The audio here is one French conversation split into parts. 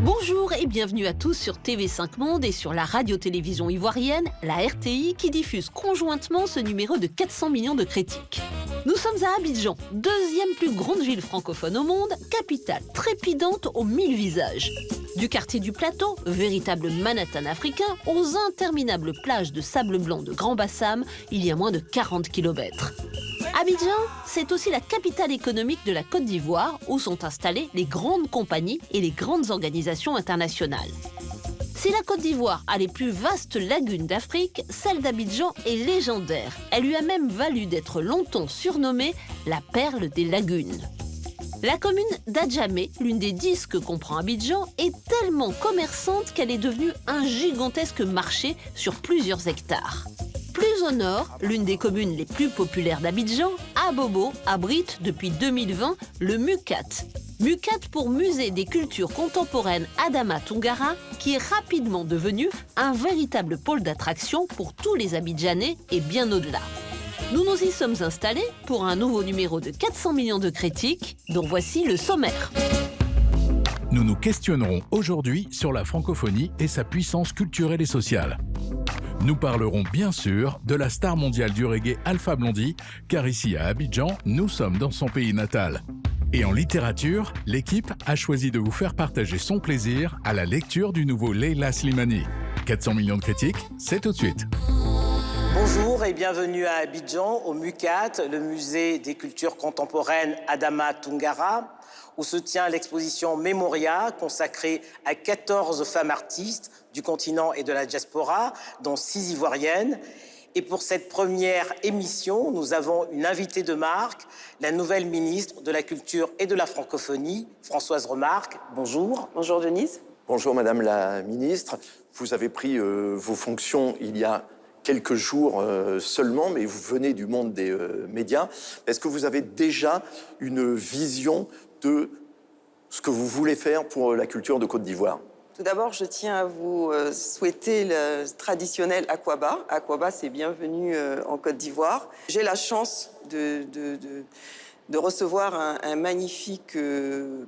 Bonjour et bienvenue à tous sur TV5 Monde et sur la radio-télévision ivoirienne, la RTI, qui diffuse conjointement ce numéro de 400 millions de critiques. Nous sommes à Abidjan, deuxième plus grande ville francophone au monde, capitale trépidante aux 1000 visages. Du quartier du Plateau, véritable Manhattan africain, aux interminables plages de sable blanc de Grand Bassam, il y a moins de 40 km. Abidjan, c'est aussi la capitale économique de la Côte d'Ivoire, où sont installées les grandes compagnies et les grandes organisations internationales. Si la Côte d'Ivoire a les plus vastes lagunes d'Afrique, celle d'Abidjan est légendaire. Elle lui a même valu d'être longtemps surnommée la perle des lagunes. La commune d'Adjamé, l'une des 10 que comprend Abidjan, est tellement commerçante qu'elle est devenue un gigantesque marché sur plusieurs hectares. Plus au nord, l'une des communes les plus populaires d'Abidjan, Abobo, abrite depuis 2020 le MUCAT. MUCAT pour Musée des cultures contemporaines Adama Toungara, qui est rapidement devenu un véritable pôle d'attraction pour tous les Abidjanais et bien au-delà. Nous nous y sommes installés pour un nouveau numéro de 400 millions de critiques, dont voici le sommaire. Nous nous questionnerons aujourd'hui sur la francophonie et sa puissance culturelle et sociale. Nous parlerons bien sûr de la star mondiale du reggae Alpha Blondy, car ici à Abidjan, nous sommes dans son pays natal. Et en littérature, l'équipe a choisi de vous faire partager son plaisir à la lecture du nouveau Leila Slimani. 400 millions de critiques, c'est tout de suite. Bonjour et bienvenue à Abidjan, au MUCAT, le musée des cultures contemporaines Adama Toungara, où se tient l'exposition Memoria, consacrée à 14 femmes artistes du continent et de la diaspora, dont 6 ivoiriennes. Et pour cette première émission, nous avons une invitée de marque, la nouvelle ministre de la Culture et de la Francophonie, Françoise Remarque. Bonjour. Bonjour Denise. Bonjour Madame la Ministre. Vous avez pris vos fonctions il y a quelques jours seulement, mais vous venez du monde des médias. Est-ce que vous avez déjà une vision de ce que vous voulez faire pour la culture de Côte d'Ivoire? Tout d'abord, je tiens à vous souhaiter le traditionnel Akwaba. Akwaba, c'est bienvenue en Côte d'Ivoire. J'ai la chance de recevoir un magnifique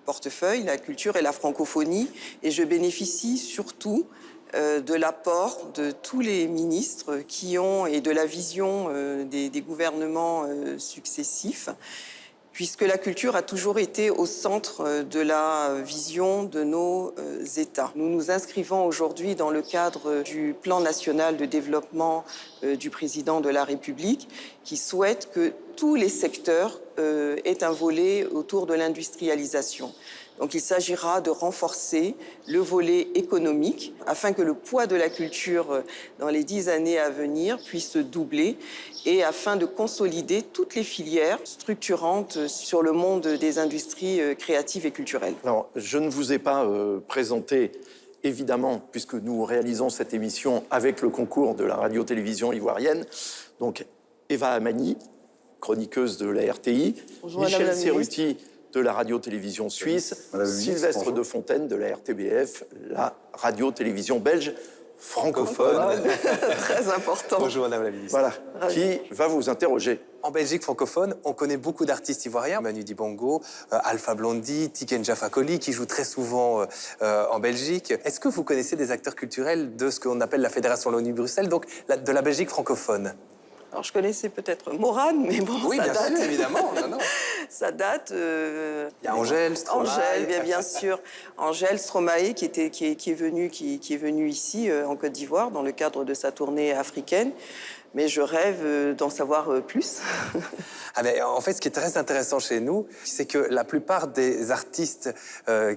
portefeuille, la culture et la francophonie, et je bénéficie surtout de l'apport de tous les ministres qui ont, et de la vision des gouvernements successifs, puisque la culture a toujours été au centre de la vision de nos États. Nous nous inscrivons aujourd'hui dans le cadre du plan national de développement du président de la République, qui souhaite que tous les secteurs aient un volet autour de l'industrialisation. Donc il s'agira de renforcer le volet économique afin que le poids de la culture dans les 10 années à venir puisse doubler et afin de consolider toutes les filières structurantes sur le monde des industries créatives et culturelles. Alors, je ne vous ai pas présenté, évidemment, puisque nous réalisons cette émission avec le concours de la radio-télévision ivoirienne. Donc, Eva Amani, chroniqueuse de la RTI, Bonjour, Michel Serruti de la radio-télévision suisse, Sylvestre de Fontaine de la RTBF, la radio-télévision belge francophone. Très important. Bonjour Madame la Ministre. Voilà, qui va vous interroger. En Belgique francophone, on connaît beaucoup d'artistes ivoiriens. Manu Dibango, Alpha Blondy, Tiken Jah Fakoly, qui jouent très souvent en Belgique. Est-ce que vous connaissez des acteurs culturels de ce qu'on appelle la Fédération Wallonie-Bruxelles, donc de la Belgique francophone? Alors, je connaissais peut-être Morane, mais bon, oui, ça bien date. sûr, évidemment. Non. Ça date. Il y a Angèle, Stromae. Angèle, bien sûr. Angèle Stromae, qui est venue ici, en Côte d'Ivoire, dans le cadre de sa tournée africaine. Mais je rêve d'en savoir plus. En fait, ce qui est très intéressant chez nous, c'est que la plupart des artistes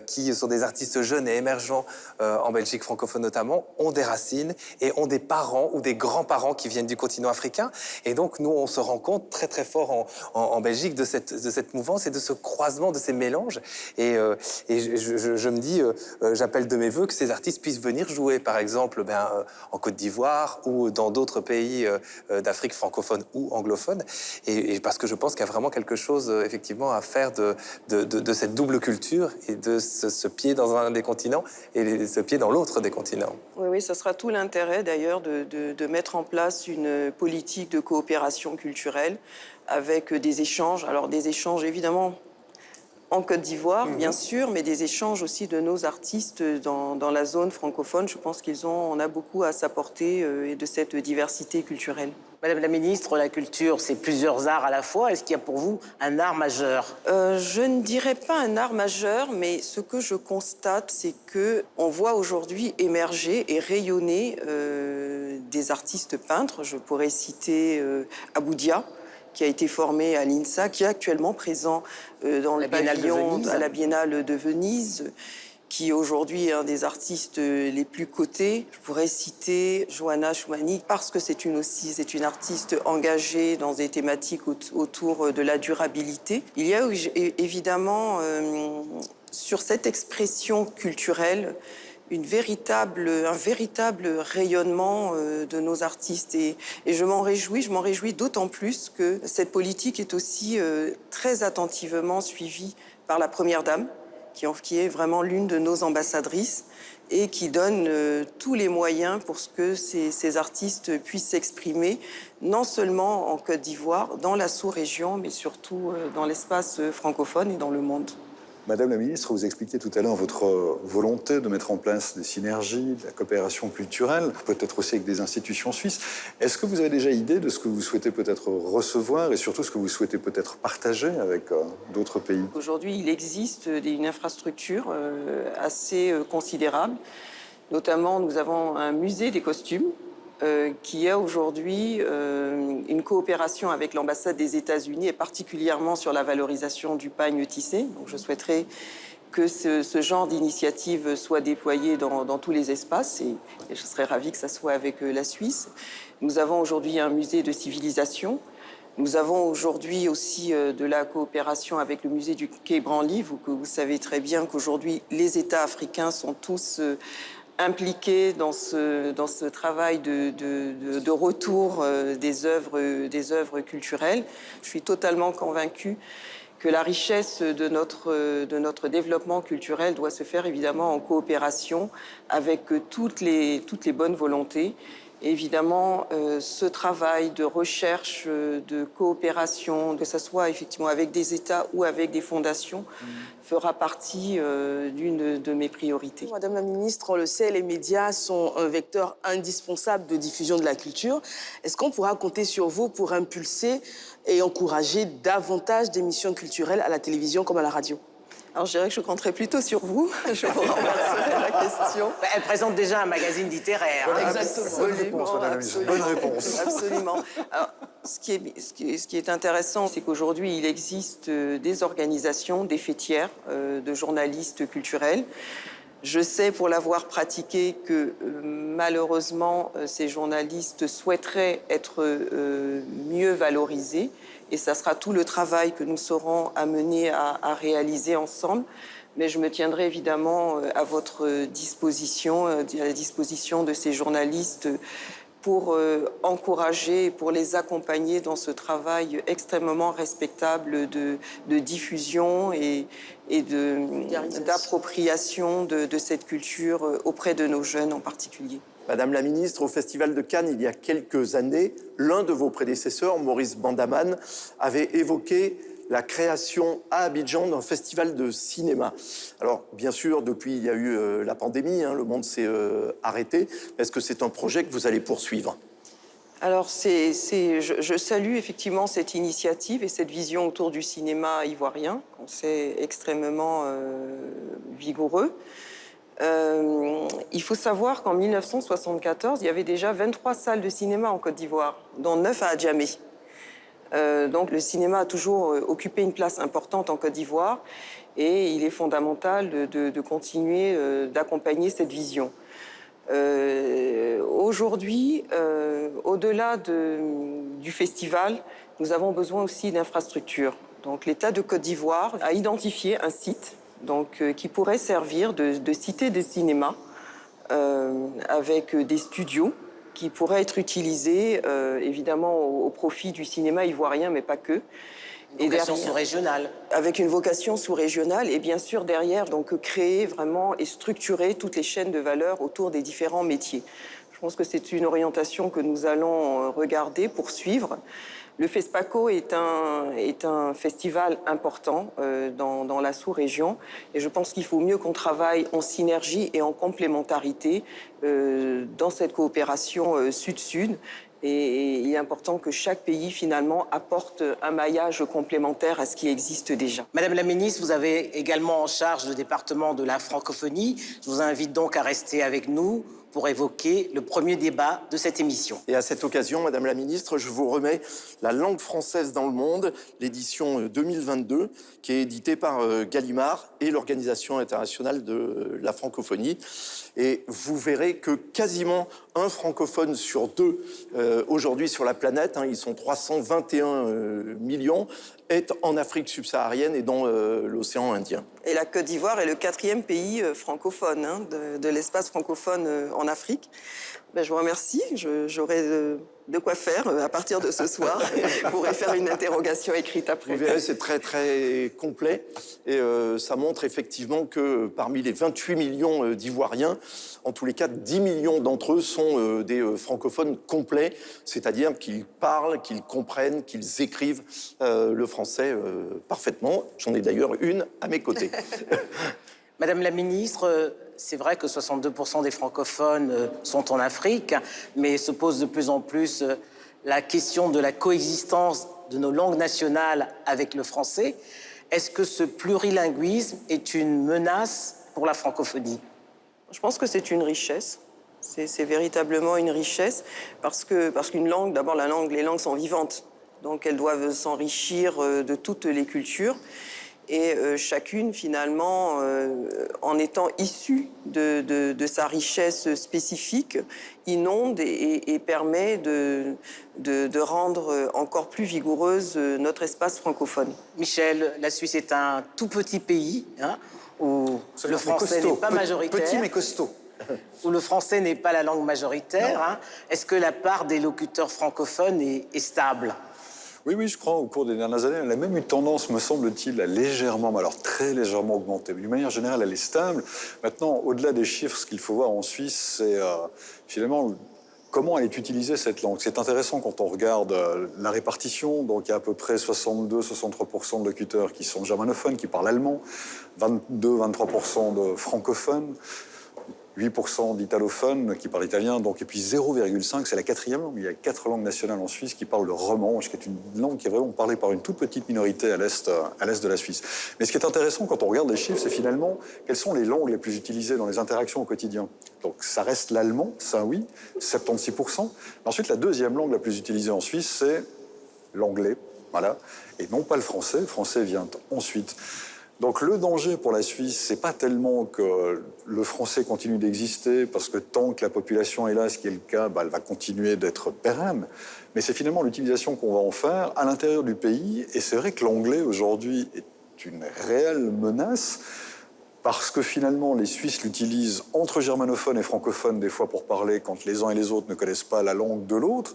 qui sont des artistes jeunes et émergents en Belgique francophone notamment, ont des racines et ont des parents ou des grands-parents qui viennent du continent africain. Et donc, nous, on se rend compte très, très fort en Belgique de cette mouvance et de ce croisement, de ces mélanges. Et je me dis, j'appelle de mes voeux que ces artistes puissent venir jouer, par exemple, en Côte d'Ivoire ou dans d'autres pays d'Afrique francophone ou anglophone, et parce que je pense qu'il y a vraiment quelque chose effectivement à faire de cette double culture et de ce pied dans un des continents et ce pied dans l'autre des continents. Oui, ça sera tout l'intérêt d'ailleurs de mettre en place une politique de coopération culturelle avec des échanges. Alors des échanges évidemment en Côte d'Ivoire, bien sûr, mais des échanges aussi de nos artistes dans la zone francophone. Je pense on a beaucoup à s'apporter et de cette diversité culturelle. Madame la ministre, la culture, c'est plusieurs arts à la fois. Est-ce qu'il y a pour vous un art majeur? Je ne dirais pas un art majeur, mais ce que je constate, c'est qu'on voit aujourd'hui émerger et rayonner des artistes peintres. Je pourrais citer Aboudia, qui a été formé à l'INSA, qui est actuellement présent dans le pavillon à la Biennale de Venise, qui aujourd'hui est un des artistes les plus cotés. Je pourrais citer Johanna Choumani, parce que c'est une artiste engagée dans des thématiques autour de la durabilité. Il y a évidemment, sur cette expression culturelle, un véritable rayonnement de nos artistes. Et je m'en réjouis d'autant plus que cette politique est aussi très attentivement suivie par la Première Dame, qui est vraiment l'une de nos ambassadrices et qui donne tous les moyens pour que ces artistes puissent s'exprimer, non seulement en Côte d'Ivoire, dans la sous-région, mais surtout dans l'espace francophone et dans le monde. Madame la ministre, vous expliquiez tout à l'heure votre volonté de mettre en place des synergies, de la coopération culturelle, peut-être aussi avec des institutions suisses. Est-ce que vous avez déjà idée de ce que vous souhaitez peut-être recevoir et surtout ce que vous souhaitez peut-être partager avec d'autres pays? Aujourd'hui, il existe une infrastructure assez considérable. Notamment, nous avons un musée des costumes qui a aujourd'hui une coopération avec l'ambassade des États-Unis et particulièrement sur la valorisation du pagne tissé. Donc, je souhaiterais que ce genre d'initiative soit déployé dans tous les espaces et je serais ravie que ça soit avec la Suisse. Nous avons aujourd'hui un musée de civilisation. Nous avons aujourd'hui aussi de la coopération avec le musée du Quai Branly. Vous savez très bien qu'aujourd'hui, les États africains sont tous impliqués dans ce travail de retour des œuvres culturelles. Je suis totalement convaincue que la richesse de notre développement culturel doit se faire évidemment en coopération avec toutes les bonnes volontés. Évidemment, ce travail de recherche, de coopération, que ce soit effectivement avec des États ou avec des fondations, fera partie d'une de mes priorités. Madame la ministre, on le sait, les médias sont un vecteur indispensable de diffusion de la culture. Est-ce qu'on pourra compter sur vous pour impulser et encourager davantage d'émissions culturelles à la télévision comme à la radio? Alors, je dirais que je compterai plutôt sur vous. Je vous renverserai la question. Elle présente déjà un magazine littéraire. Exactement. Bonne réponse, madame la ministre. Bonne réponse. Absolument. Alors, ce qui est intéressant, c'est qu'aujourd'hui, il existe des organisations, des fêtières de journalistes culturels. Je sais, pour l'avoir pratiqué, que malheureusement, ces journalistes souhaiteraient être mieux valorisés. Et ça sera tout le travail que nous serons amenés à réaliser ensemble. Mais je me tiendrai évidemment à votre disposition, à la disposition de ces journalistes pour encourager et pour les accompagner dans ce travail extrêmement respectable de diffusion et d'appropriation de cette culture auprès de nos jeunes en particulier. Madame la ministre, au Festival de Cannes, il y a quelques années, l'un de vos prédécesseurs, Maurice Bandaman, avait évoqué la création à Abidjan d'un festival de cinéma. Alors, bien sûr, depuis, il y a eu la pandémie, le monde s'est arrêté. Est-ce que c'est un projet que vous allez poursuivre? Alors, je salue effectivement cette initiative et cette vision autour du cinéma ivoirien, qu'on sait extrêmement vigoureux. Il faut savoir qu'en 1974, il y avait déjà 23 salles de cinéma en Côte d'Ivoire, dont 9 à Adjamé. Donc le cinéma a toujours occupé une place importante en Côte d'Ivoire et il est fondamental de continuer d'accompagner cette vision. Aujourd'hui, au-delà du festival, nous avons besoin aussi d'infrastructures. Donc l'État de Côte d'Ivoire a identifié un site qui pourrait servir de cité de cinéma avec des studios qui pourraient être utilisés évidemment au profit du cinéma ivoirien, mais pas que. Une vocation sous-régionale. Avec une vocation sous-régionale et bien sûr derrière, créer vraiment et structurer toutes les chaînes de valeur autour des différents métiers. Je pense que c'est une orientation que nous allons regarder, poursuivre. Le FESPACO est un festival important dans la sous-région et je pense qu'il faut mieux qu'on travaille en synergie et en complémentarité dans cette coopération sud-sud. Et il est important que chaque pays, finalement, apporte un maillage complémentaire à ce qui existe déjà. Madame la ministre, vous avez également en charge le département de la francophonie. Je vous invite donc à rester avec nous pour évoquer le premier débat de cette émission. Et à cette occasion, Madame la Ministre, je vous remets La langue française dans le monde, l'édition 2022, qui est éditée par Gallimard et l'Organisation internationale de la francophonie. Et vous verrez que quasiment un francophone sur deux aujourd'hui sur la planète, ils sont 321 millions, est en Afrique subsaharienne et dans l'océan Indien. Et la Côte d'Ivoire est le 4e pays francophone de l'espace francophone en Afrique. Ben, je vous remercie. J'aurai de quoi faire à partir de ce soir. Je pourrai faire une interrogation écrite après. Vous verrez, c'est très, très complet. Et ça montre effectivement que parmi les 28 millions d'Ivoiriens, en tous les cas, 10 millions d'entre eux sont des francophones complets, c'est-à-dire qu'ils parlent, qu'ils comprennent, qu'ils écrivent le français parfaitement. J'en ai d'ailleurs une à mes côtés. Madame la ministre, c'est vrai que 62% des francophones sont en Afrique, mais se pose de plus en plus la question de la coexistence de nos langues nationales avec le français. Est-ce que ce plurilinguisme est une menace pour la francophonie? Je pense que c'est une richesse. C'est véritablement une richesse parce qu'une langue, d'abord les langues sont vivantes, donc elles doivent s'enrichir de toutes les cultures. Et chacune, finalement, en étant issue de sa richesse spécifique, inonde et permet de rendre encore plus vigoureuse notre espace francophone. Michel, la Suisse est un tout petit pays où le français n'est pas majoritaire. Petit mais costaud. Où le français n'est pas la langue majoritaire. Est-ce que la part des locuteurs francophones est stable? Oui, je crois, au cours des dernières années, elle a même eu tendance, me semble-t-il, à légèrement, mais alors très légèrement augmenter. Mais d'une manière générale, elle est stable. Maintenant, au-delà des chiffres, ce qu'il faut voir en Suisse, c'est finalement comment elle est utilisée, cette langue. C'est intéressant quand on regarde la répartition. Donc, il y a à peu près 62-63% de locuteurs qui sont germanophones, qui parlent allemand, 22-23% de francophones, 8% d'italophones qui parlent italien, donc, et puis 0,5, c'est la 4e langue. Il y a 4 langues nationales en Suisse qui parlent le romanche, qui est une langue qui est vraiment parlée par une toute petite minorité à l'est de la Suisse. Mais ce qui est intéressant quand on regarde les chiffres, c'est finalement quelles sont les langues les plus utilisées dans les interactions au quotidien. Donc ça reste l'allemand, ça oui, 76%. Mais ensuite, la deuxième langue la plus utilisée en Suisse, c'est l'anglais, voilà, et non pas le français. Le français vient ensuite. Donc le danger pour la Suisse, c'est pas tellement que le français continue d'exister, parce que tant que la population est là, ce qui est le cas, elle va continuer d'être pérenne, mais c'est finalement l'utilisation qu'on va en faire à l'intérieur du pays. Et c'est vrai que l'anglais, aujourd'hui, est une réelle menace, parce que finalement, les Suisses l'utilisent entre germanophones et francophones, des fois pour parler, quand les uns et les autres ne connaissent pas la langue de l'autre.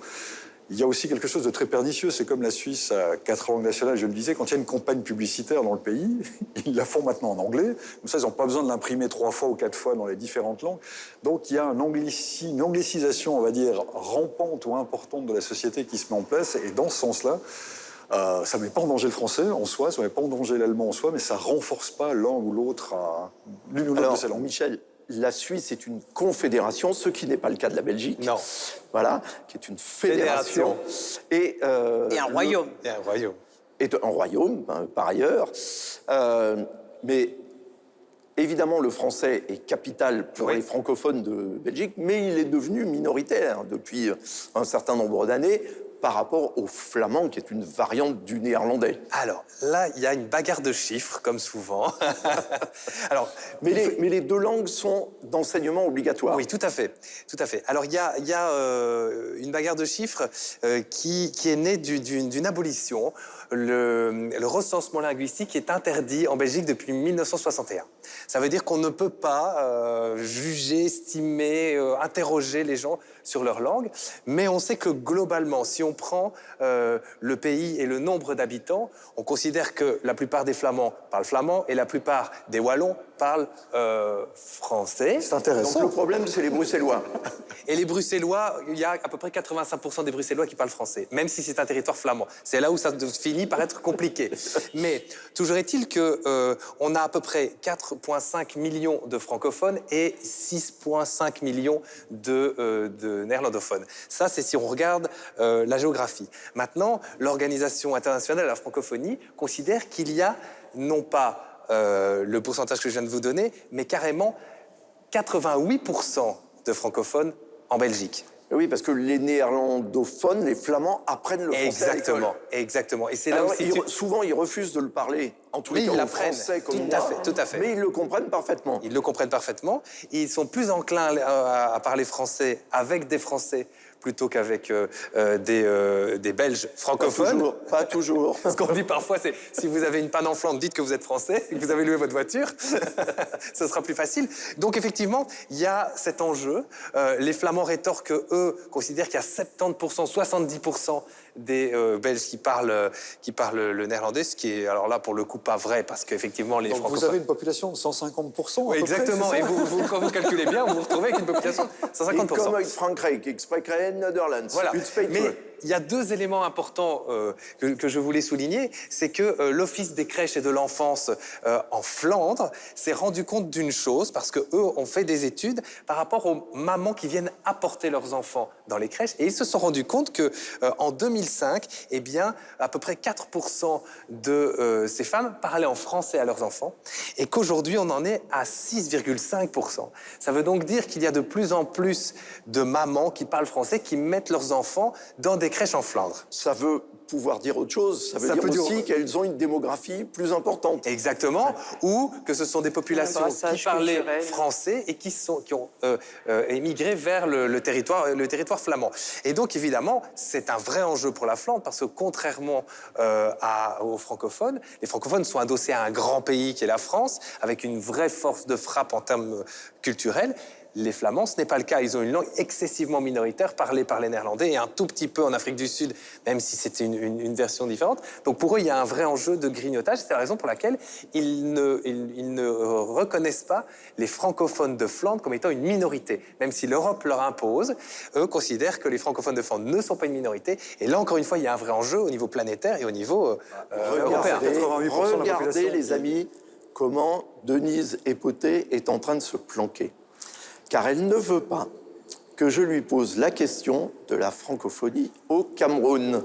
Il y a aussi quelque chose de très pernicieux, c'est comme la Suisse a 4 langues nationales, je le disais, quand il y a une campagne publicitaire dans le pays, ils la font maintenant en anglais, comme ça ils n'ont pas besoin de l'imprimer 3 fois ou 4 fois dans les différentes langues. Donc il y a une anglicisation, on va dire, rampante ou importante de la société qui se met en place, et dans ce sens-là, ça ne met pas en danger le français en soi, ça ne met pas en danger l'allemand en soi, mais ça ne renforce pas l'un ou l'autre, l'une ou l'autre de ces langues. Michel, la Suisse est une confédération, ce qui n'est pas le cas de la Belgique. Non. Voilà, qui est une fédération. Et un royaume. Et un royaume. Et un royaume, par ailleurs. Mais évidemment, le français est capital pour les francophones de Belgique, mais il est devenu minoritaire depuis un certain nombre d'années par rapport au flamand, qui est une variante du néerlandais. Alors, là, il y a une bagarre de chiffres, comme souvent. Alors, mais les 2 langues sont d'enseignement obligatoire. Oui, tout à fait. Tout à fait. Alors, il y a une bagarre de chiffres qui est née d'une abolition le recensement linguistique est interdit en Belgique depuis 1961. Ça veut dire qu'on ne peut pas juger, estimer, interroger les gens sur leur langue, mais on sait que globalement, si on prend le pays et le nombre d'habitants, on considère que la plupart des Flamands parlent flamand et la plupart des Wallons parlent français. C'est intéressant. Donc le problème, c'est les Bruxellois. Et les Bruxellois, il y a à peu près 85% des Bruxellois qui parlent français, même si c'est un territoire flamand. C'est là où ça finit par être compliqué. Mais toujours est-il qu'on a à peu près 4,5 millions de francophones et 6,5 millions de néerlandophones. Ça, c'est si on regarde la géographie. Maintenant, l'Organisation internationale de la francophonie considère qu'il y a non pas le pourcentage que je viens de vous donner, mais carrément 88% de francophones en Belgique. Oui, parce que les néerlandophones, les flamands, apprennent le français. Exactement, exactement. Et c'est là aussi souvent, ils refusent de le parler. En tous les cas, ils en français comme moi, tout à fait. Mais ils le comprennent parfaitement. Ils le comprennent parfaitement. Ils sont plus enclins à parler français avec des Français plutôt qu'avavec des Belges francophones. Pas toujours. Ce qu'on dit parfois, c'est si vous avez une panne en Flandre, dites que vous êtes français et que vous avez loué votre voiture. Ce sera plus facile. Donc effectivement, il y a cet enjeu. Les Flamands rétorquent, eux, considèrent qu'il y a 70%, 70% des Belges qui parlent le néerlandais, ce qui est alors là pour le coup pas vrai parce qu'effectivement les francophones. Vous avez une population de 150%. Oui, exactement. Près, et quand vous calculez bien, vous vous retrouvez avec une population de 150%. Et comme avec Frankrijk, ik spreek geen Nederlands. Voilà. Mais il y a deux éléments importants que je voulais souligner. C'est que l'Office des crèches et de l'enfance en Flandre s'est rendu compte d'une chose, parce qu'eux ont fait des études par rapport aux mamans qui viennent apporter leurs enfants dans les crèches. Et ils se sont rendus compte qu'en 2005, eh bien, à peu près 4% de ces femmes parlaient en français à leurs enfants. Et qu'aujourd'hui, on en est à 6,5%. Ça veut donc dire qu'il y a de plus en plus de mamans qui parlent français, qui mettent leurs enfants dans des crèches en Flandre. Ça veut pouvoir dire autre chose. Ça veut dire aussi qu'elles ont une démographie plus importante. Exactement. Ou que ce sont des populations qui parlaient français et qui ont émigré vers le territoire flamand. Et donc, évidemment, c'est un vrai enjeu pour la Flandre parce que contrairement aux francophones, les francophones sont adossés à un grand pays qui est la France, avec une vraie force de frappe en termes culturels. Les Flamands, ce n'est pas le cas. Ils ont une langue excessivement minoritaire parlée par les Néerlandais et un tout petit peu en Afrique du Sud, même si c'était une version différente. Donc pour eux, il y a un vrai enjeu de grignotage. C'est la raison pour laquelle ils ne reconnaissent pas les francophones de Flandre comme étant une minorité. Même si l'Europe leur impose, eux considèrent que les francophones de Flandre ne sont pas une minorité. Et là, encore une fois, il y a un vrai enjeu au niveau planétaire et au niveau européen. Regardez les amis, comment Denise Epoté est en train de se planquer. Car elle ne veut pas que je lui pose la question de la francophonie au Cameroun.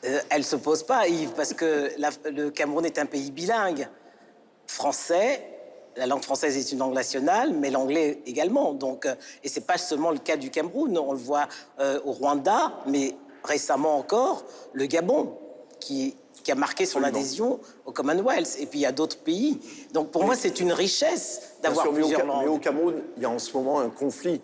Elle ne se pose pas, Yves, parce que le Cameroun est un pays bilingue. Français, la langue française est une langue nationale, mais l'anglais également. Donc, et ce n'est pas seulement le cas du Cameroun, on le voit au Rwanda, mais récemment encore, le Gabon, qui a marqué son adhésion au Commonwealth. Et puis, il y a d'autres pays. Donc, pour moi, c'est une richesse d'avoir plusieurs langues. Mais au Cameroun, il y a en ce moment un conflit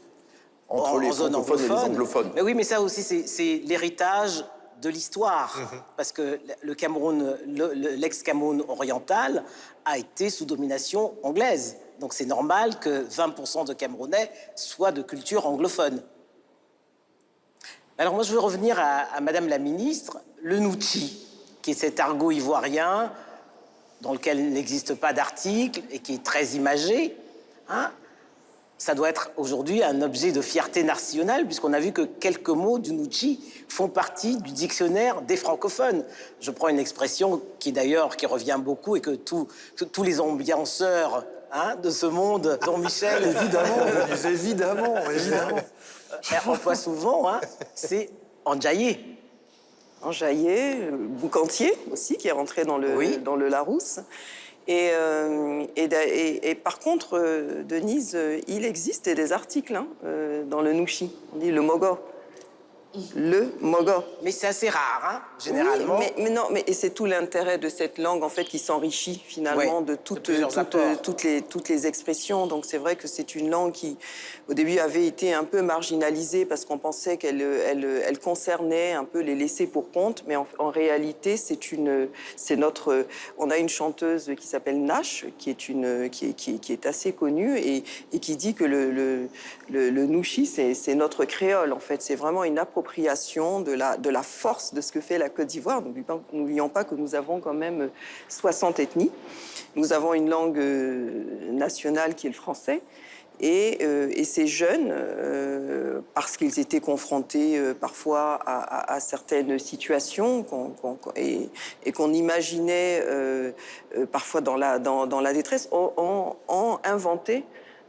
entre les francophones et les anglophones. Mais oui, mais ça aussi, c'est l'héritage de l'histoire. Parce que le Cameroun, l'ex-Cameroun oriental, a été sous domination anglaise. Donc, c'est normal que 20% de Camerounais soient de culture anglophone. Alors, moi, je veux revenir à Madame la ministre, le Nouchi, qui est cet argot ivoirien dans lequel il n'existe pas d'article et qui est très imagé. Ça doit être aujourd'hui un objet de fierté nationale, puisqu'on a vu que quelques mots du Nouchi font partie du dictionnaire des francophones. Je prends une expression qui revient beaucoup et que tous les ambianceurs de ce monde, dont Michel... Évidemment. emploie souvent, c'est enjaillé. Enjaillé, Boucantier aussi, qui est rentré dans le Larousse. Et par contre, Denise, il existe des articles dans le Nouchi. On dit le Mogo. le mogo. Mais c'est assez rare, hein, généralement. Oui, mais c'est tout l'intérêt de cette langue, en fait, qui s'enrichit finalement de toutes les expressions. Donc c'est vrai que c'est une langue qui, au début, avait été un peu marginalisée parce qu'on pensait qu'elle concernait un peu les laissés pour compte, mais en réalité, on a une chanteuse qui s'appelle Nash, qui est assez connue et qui dit que le nushi, c'est notre créole, en fait. C'est vraiment une appropriation de la force de ce que fait la Côte d'Ivoire. N'oublions pas que nous avons quand même 60 ethnies. Nous avons une langue nationale qui est le français. Et ces jeunes, parce qu'ils étaient confrontés parfois à certaines situations et qu'on imaginait parfois dans la détresse, ont inventé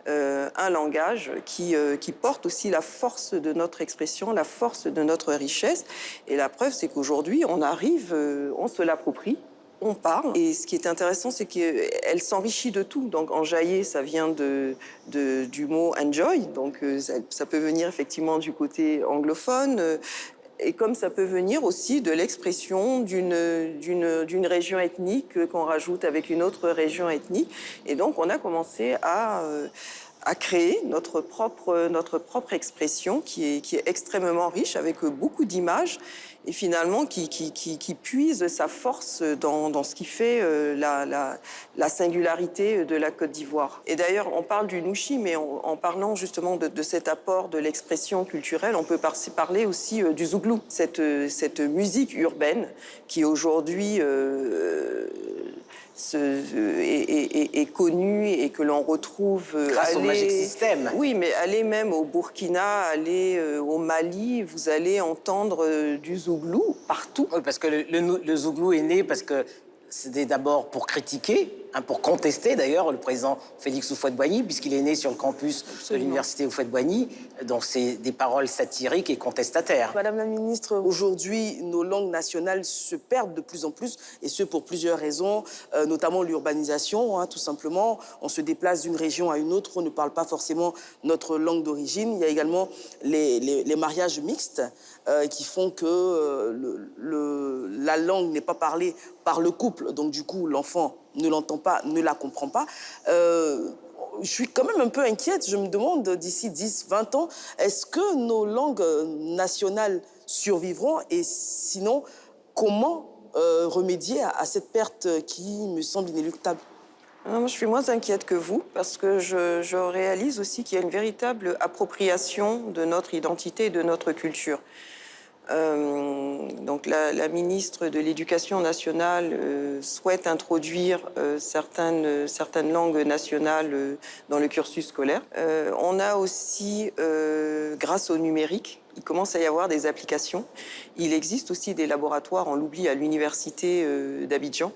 un langage qui porte aussi la force de notre expression, la force de notre richesse. Et la preuve, c'est qu'aujourd'hui, on se l'approprie, on parle. Et ce qui est intéressant, c'est qu'elle s'enrichit de tout. Donc, enjailler, ça vient du mot enjoy. Donc, ça peut venir effectivement du côté anglophone. Et comme ça peut venir aussi de l'expression d'une région ethnique qu'on rajoute avec une autre région ethnique. Et donc, on a commencé à créer notre propre expression qui est extrêmement riche, avec beaucoup d'images, et finalement qui puise sa force dans ce qui fait la singularité de la Côte d'Ivoire. Et d'ailleurs, on parle du nushi, mais en parlant justement de cet apport de l'expression culturelle, on peut parler aussi du zouglou, cette musique urbaine qui aujourd'hui est connue et que l'on retrouve... Grâce au Magic System. Oui, mais allez même au Burkina, allez au Mali, vous allez entendre du zouglou partout. Oui, parce que le zouglou est né parce que c'était d'abord pour critiquer, pour contester d'ailleurs le président Félix Houphouët-Boigny, puisqu'il est né sur le campus de l'université Houphouët-Boigny. Donc c'est des paroles satiriques et contestataires. Madame la ministre, aujourd'hui, nos langues nationales se perdent de plus en plus, et ce pour plusieurs raisons, notamment l'urbanisation, tout simplement. On se déplace d'une région à une autre, on ne parle pas forcément notre langue d'origine. Il y a également les mariages mixtes qui font que la langue n'est pas parlée par le couple. Donc du coup, l'enfant ne l'entend pas, ne la comprend pas. Je suis quand même un peu inquiète. Je me demande, d'ici 10, 20 ans, est-ce que nos langues nationales survivront? Et sinon, comment remédier à cette perte qui me semble inéluctable? Je suis moins inquiète que vous, parce que je réalise aussi qu'il y a une véritable appropriation de notre identité et de notre culture. Donc la ministre de l'Éducation nationale souhaite introduire certaines langues nationales dans le cursus scolaire. On a aussi, grâce au numérique, il commence à y avoir des applications. Il existe aussi des laboratoires, on l'oublie, à l'université d'Abidjan,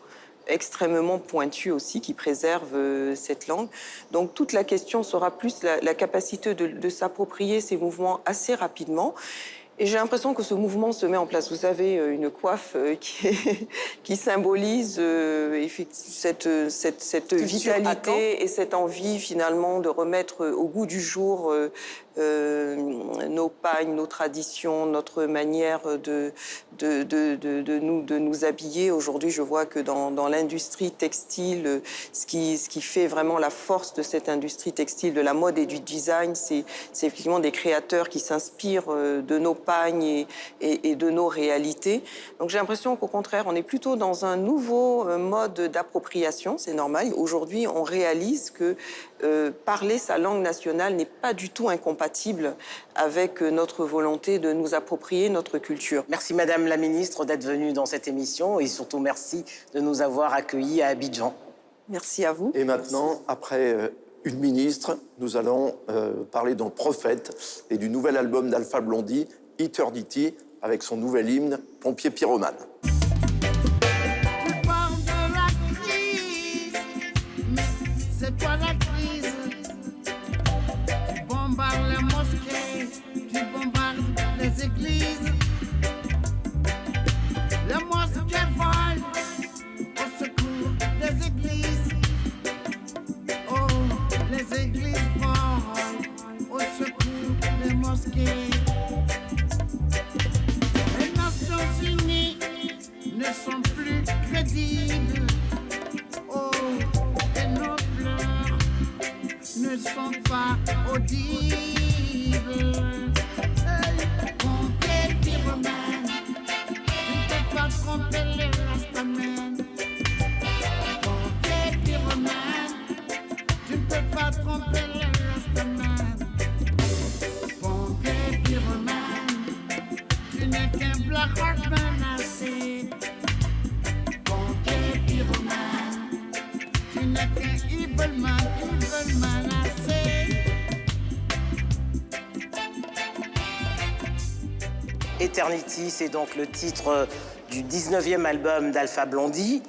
extrêmement pointus aussi, qui préservent cette langue. Donc toute la question sera plus la capacité de s'approprier ces mouvements assez rapidement. Et j'ai l'impression que ce mouvement se met en place. Vous avez une coiffe qui symbolise cette vitalité et cette envie finalement de remettre au goût du jour nos pagnes, nos traditions, notre manière de nous habiller. Aujourd'hui, je vois que dans l'industrie textile, ce qui fait vraiment la force de cette industrie textile, de la mode et du design, c'est effectivement des créateurs qui s'inspirent de nos pagnes et de nos réalités. Donc j'ai l'impression qu'au contraire, on est plutôt dans un nouveau mode d'appropriation, c'est normal. Aujourd'hui, on réalise que parler sa langue nationale n'est pas du tout incompatible avec notre volonté de nous approprier notre culture. Merci Madame la Ministre d'être venue dans cette émission et surtout merci de nous avoir accueillis à Abidjan. Merci à vous. Et maintenant, après une ministre, nous allons parler d'un prophète et du nouvel album d'Alpha Blondy, Eternity, avec son nouvel hymne, Pompier Pyromane. Tu parles de la crise, mais c'est pas la crise. Tu bombardes les mosquées, tu bombardes les églises. Les mosquées volent au secours des églises. Oh, les églises volent au secours des mosquées. pas audible. Hey, pompier pyromane, tu ne peux pas tromper les rastaman. Pompier pyromane, tu ne peux pas tromper les rastaman. Pompier pyromane, tu n'es qu'un black heart menacé. Pompier pyromane, tu n'es qu'un evil man menacé. Eternity, c'est donc le titre du 19e album d'Alpha Blondy.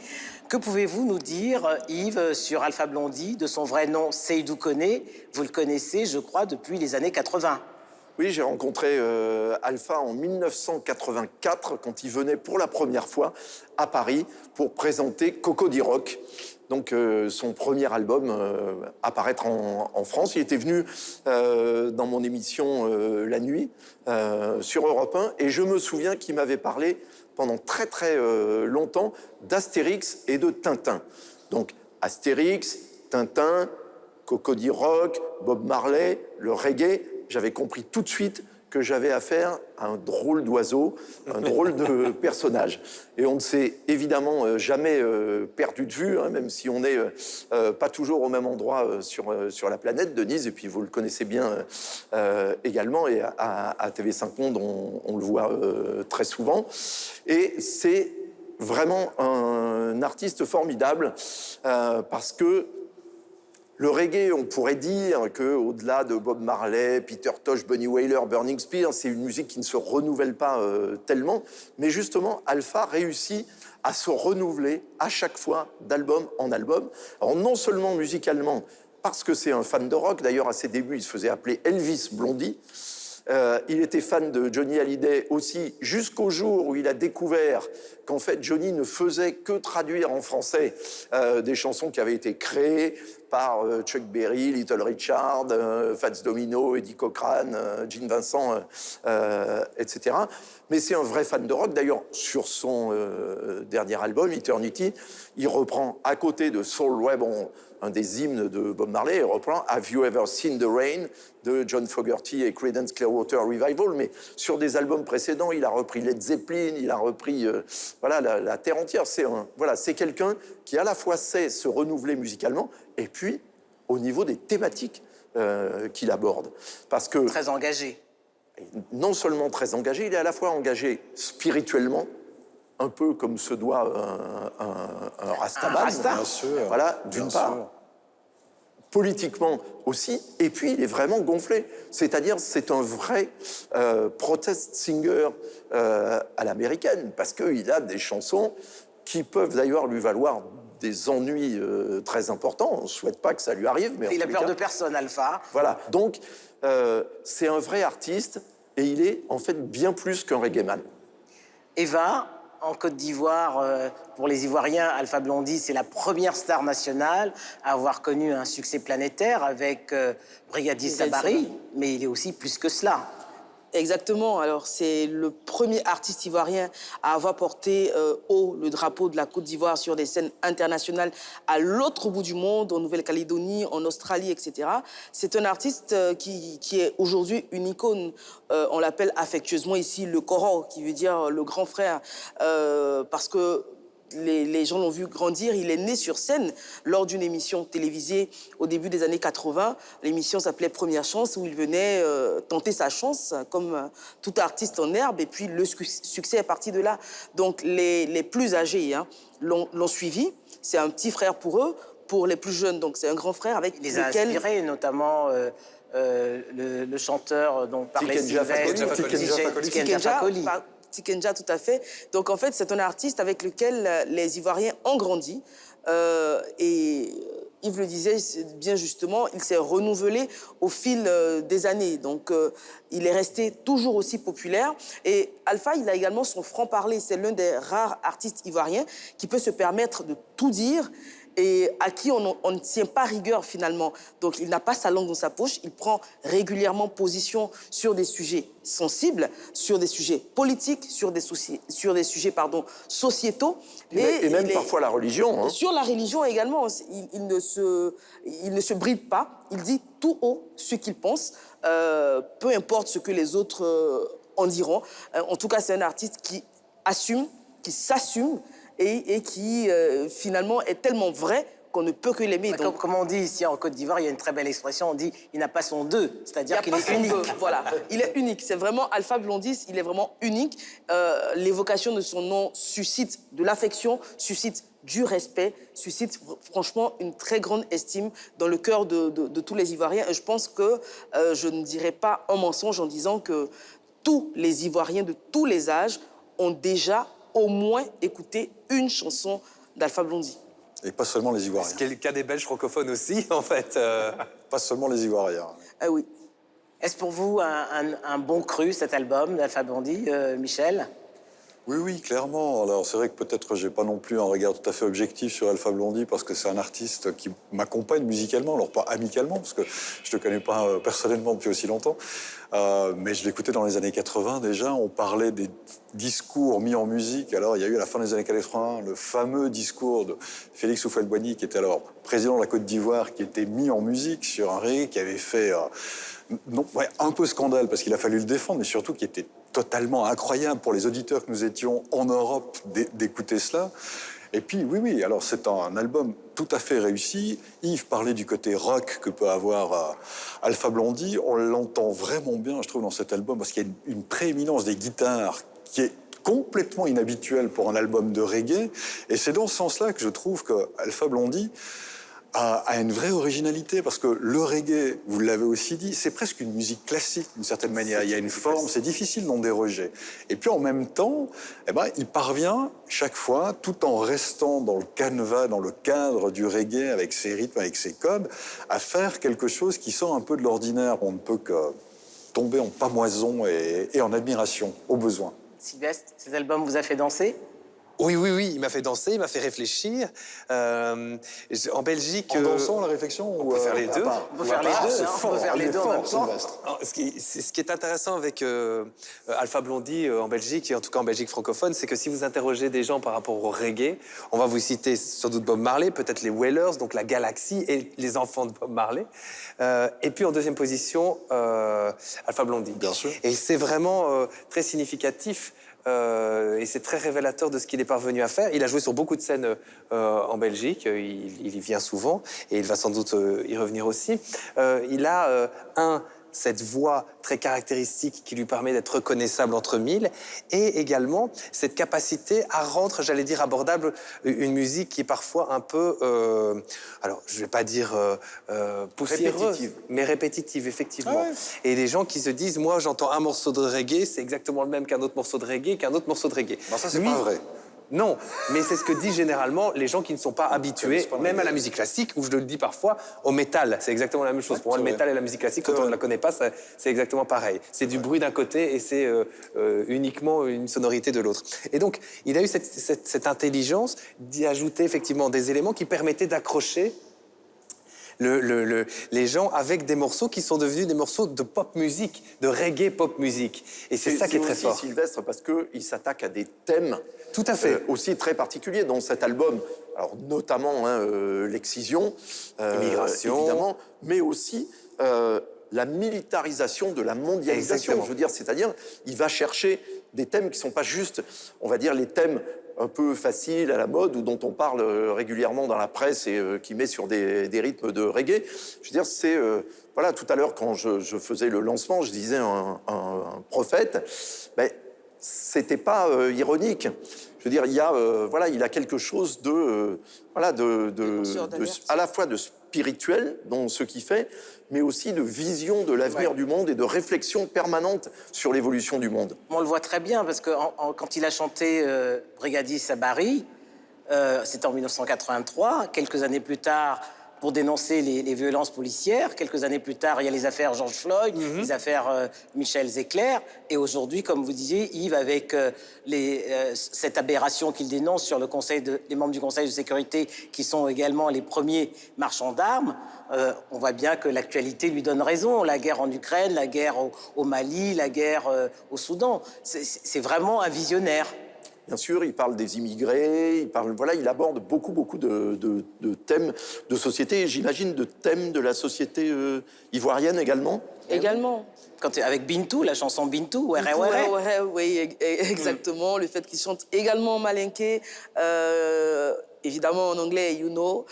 Que pouvez-vous nous dire, Yves, sur Alpha Blondy, de son vrai nom Seydou Koné? Vous le connaissez, je crois, depuis les années 80. Oui, j'ai rencontré Alpha en 1984, quand il venait pour la première fois à Paris pour présenter Cocody Rock, donc son premier album à paraître en France. Il était venu dans mon émission La Nuit sur Europe 1, et je me souviens qu'il m'avait parlé pendant très très longtemps d'Astérix et de Tintin. Donc Astérix, Tintin, Cocody Rock, Bob Marley, le reggae. J'avais compris tout de suite que j'avais affaire à un drôle d'oiseau, un drôle de personnage. Et on ne s'est évidemment jamais perdu de vue, hein, même si on n'est pas toujours au même endroit sur la planète, Denise, et puis vous le connaissez bien également, et à TV5 Monde, on le voit très souvent. Et c'est vraiment un artiste formidable, parce que le reggae, on pourrait dire qu'au-delà de Bob Marley, Peter Tosh, Bunny Wailer, Burning Spear, c'est une musique qui ne se renouvelle pas tellement. Mais justement, Alpha réussit à se renouveler à chaque fois, d'album en album. Alors non seulement musicalement, parce que c'est un fan de rock. D'ailleurs, à ses débuts, il se faisait appeler Elvis Blondy. Il était fan de Johnny Hallyday aussi, jusqu'au jour où il a découvert qu'en fait Johnny ne faisait que traduire en français des chansons qui avaient été créées par Chuck Berry, Little Richard, Fats Domino, Eddie Cochran, Gene Vincent, etc. Mais c'est un vrai fan de rock. D'ailleurs, sur son dernier album, Eternity, il reprend, à côté de Soul Web, un des hymnes de Bob Marley, il reprend Have You Ever Seen the Rain de John Fogerty et Creedence Clearwater Revival. Mais sur des albums précédents, il a repris Led Zeppelin, il a repris voilà, la terre entière. C'est quelqu'un qui à la fois sait se renouveler musicalement, et puis au niveau des thématiques qu'il aborde. Parce que, Très engagé. non seulement très engagé, il est à la fois engagé spirituellement, un peu comme se doit un rastaman, Bien sûr, voilà, d'une bien part. sûr. Politiquement aussi, et puis il est vraiment gonflé. C'est-à-dire, c'est un vrai protest singer à l'américaine, parce qu'il a des chansons qui peuvent d'ailleurs lui valoir des ennuis très importants. On ne souhaite pas que ça lui arrive, mais Il a peur de personne, Alpha. Voilà, donc c'est un vrai artiste, et il est en fait bien plus qu'un reggaeman. Eva, en Côte d'Ivoire, pour les Ivoiriens, Alpha Blondy, c'est la première star nationale à avoir connu un succès planétaire avec Brigadier Sabari, mais il est aussi plus que cela. Exactement. Alors, c'est le premier artiste ivoirien à avoir porté haut le drapeau de la Côte d'Ivoire sur des scènes internationales à l'autre bout du monde, en Nouvelle-Calédonie, en Australie, etc. C'est un artiste qui est aujourd'hui une icône. On l'appelle affectueusement ici le Koro, qui veut dire le grand frère, parce que les gens l'ont vu grandir. Il est né sur scène lors d'une émission télévisée au début des années 80. L'émission s'appelait Première Chance, où il venait tenter sa chance comme tout artiste en herbe. Et puis le succès est parti de là. Donc les plus âgés l'ont suivi. C'est un petit frère pour eux. Pour les plus jeunes, donc c'est un grand frère avec Il les a inspirés, notamment le chanteur dont parlait Sylvestre, Tikenja Fakoly. Tikenja, tout à fait. Donc, en fait, c'est un artiste avec lequel les Ivoiriens ont grandi. Et Yves le disait bien justement, il s'est renouvelé au fil des années. Donc, il est resté toujours aussi populaire. Et Alpha, il a également son franc-parler. C'est l'un des rares artistes ivoiriens qui peut se permettre de tout dire et à qui on ne tient pas rigueur finalement. Donc il n'a pas sa langue dans sa poche, il prend régulièrement position sur des sujets sensibles, sur des sujets politiques, sur des sujets sociétaux. Et même parfois la religion. Hein. Sur la religion également, il ne se bride pas, il dit tout haut ce qu'il pense, peu importe ce que les autres en diront. En tout cas, c'est un artiste qui assume, qui s'assume et qui finalement est tellement vrai qu'on ne peut que l'aimer. Comme on dit ici en Côte d'Ivoire, il y a une très belle expression, on dit « il n'a pas son deux », c'est-à-dire qu'il est unique. Voilà, il est unique. C'est vraiment Alpha Blondy, il est vraiment unique. L'évocation de son nom suscite de l'affection, suscite du respect, suscite franchement une très grande estime dans le cœur de tous les Ivoiriens. Et je pense que je ne dirais pas un mensonge en disant que tous les Ivoiriens de tous les âges ont déjà au moins écouté une chanson d'Alpha Blondy. Et pas seulement les Ivoiriens. Ce qui est le cas des Belges francophones aussi, en fait. Pas seulement les Ivoiriens. Ah oui. Est-ce pour vous un bon cru, cet album d'Alpha Blondy, Michel? Oui, clairement. Alors, c'est vrai que peut-être j'ai pas non plus un regard tout à fait objectif sur Alpha Blondy parce que c'est un artiste qui m'accompagne musicalement, alors pas amicalement, parce que je ne te connais pas personnellement depuis aussi longtemps, mais je l'écoutais dans les années 80 déjà. On parlait des discours mis en musique. Alors, il y a eu à la fin des années 80 le fameux discours de Félix Houphouët-Boigny, qui était alors président de la Côte d'Ivoire, qui était mis en musique sur un reggae qui avait fait un peu scandale parce qu'il a fallu le défendre, mais surtout qui était totalement incroyable pour les auditeurs que nous étions en Europe d'écouter cela. Et puis, oui, alors c'est un album tout à fait réussi. Yves parlait du côté rock que peut avoir Alpha Blondy. On l'entend vraiment bien, je trouve, dans cet album, parce qu'il y a une prééminence des guitares qui est complètement inhabituelle pour un album de reggae. Et c'est dans ce sens-là que je trouve que Alpha Blondy a une vraie originalité, parce que le reggae, vous l'avez aussi dit, c'est presque une musique classique d'une certaine manière. Il y a une forme, c'est difficile d'en déroger. Et puis en même temps, il parvient chaque fois, tout en restant dans le canevas, dans le cadre du reggae, avec ses rythmes, avec ses codes, à faire quelque chose qui sort un peu de l'ordinaire. On ne peut que tomber en pamoison et en admiration, au besoin. Sylvestre, cet album vous a fait danser? Oui, il m'a fait danser, il m'a fait réfléchir. En Belgique... En dansant, la réflexion? On peut faire les deux. On peut faire les deux, on peut faire les deux en même temps. Ce qui est intéressant avec Alpha Blondy en Belgique, et en tout cas en Belgique francophone, c'est que si vous interrogez des gens par rapport au reggae, on va vous citer sans doute Bob Marley, peut-être les Wailers, donc la Galaxie et les enfants de Bob Marley. Et puis en deuxième position, Alpha Blondy. Bien sûr. Et c'est vraiment très significatif. Et c'est très révélateur de ce qu'il est parvenu à faire. Il a joué sur beaucoup de scènes en Belgique, il y vient souvent, et il va sans doute y revenir aussi. Il a cette voix très caractéristique qui lui permet d'être reconnaissable entre mille, et également cette capacité à rendre, j'allais dire, abordable une musique qui est parfois un peu, alors je vais pas dire poussiéreuse, mais répétitive, effectivement. Ah ouais. Et les gens qui se disent, moi j'entends un morceau de reggae, c'est exactement le même qu'un autre morceau de reggae, Non, ça c'est pas vrai. Non, mais c'est ce que disent généralement les gens qui ne sont pas habitués, même à la musique classique, ou je le dis parfois, au métal. C'est exactement la même chose. Pour moi, le métal et la musique classique, quand on ne la connaît pas, c'est exactement pareil. C'est du bruit d'un côté et c'est uniquement une sonorité de l'autre. Et donc, il a eu cette intelligence d'y ajouter effectivement des éléments qui permettaient d'accrocher les gens avec des morceaux qui sont devenus des morceaux de pop musique, de reggae pop musique. Et c'est ça qui est très fort. C'est aussi Sylvestre parce qu'il s'attaque à des thèmes tout à fait. Aussi très particuliers dans cet album. Alors notamment l'excision, l'immigration, évidemment, mais aussi la militarisation de la mondialisation. Exactement. Je veux dire, c'est-à-dire, il va chercher des thèmes qui ne sont pas juste, on va dire, les thèmes un peu faciles à la mode ou dont on parle régulièrement dans la presse et qui met sur des rythmes de reggae. Je veux dire, c'est... voilà, tout à l'heure, quand je faisais le lancement, je disais un prophète, c'était pas ironique. Je veux dire, il y a, il a quelque chose de, à la fois de spirituel dans ce qu'il fait, mais aussi de vision de l'avenir du monde et de réflexion permanente sur l'évolution du monde. On le voit très bien, parce que quand il a chanté Brigadier Sabari, c'était en 1983, quelques années plus tard, pour dénoncer les violences policières. Quelques années plus tard, il y a les affaires George Floyd, les affaires Michel Zecler. Et aujourd'hui, comme vous disiez, Yves, avec cette aberration qu'il dénonce sur les membres du Conseil de sécurité, qui sont également les premiers marchands d'armes, on voit bien que l'actualité lui donne raison. La guerre en Ukraine, la guerre au Mali, la guerre au Soudan. C'est vraiment un visionnaire. Bien sûr, il parle des immigrés, il aborde beaucoup de thèmes de société, et j'imagine de thèmes de la société ivoirienne également. Également. Avec Bintou, la chanson Bintou, Bintou, oui, exactement. Le fait qu'il chante également en malinké, évidemment en anglais, you know,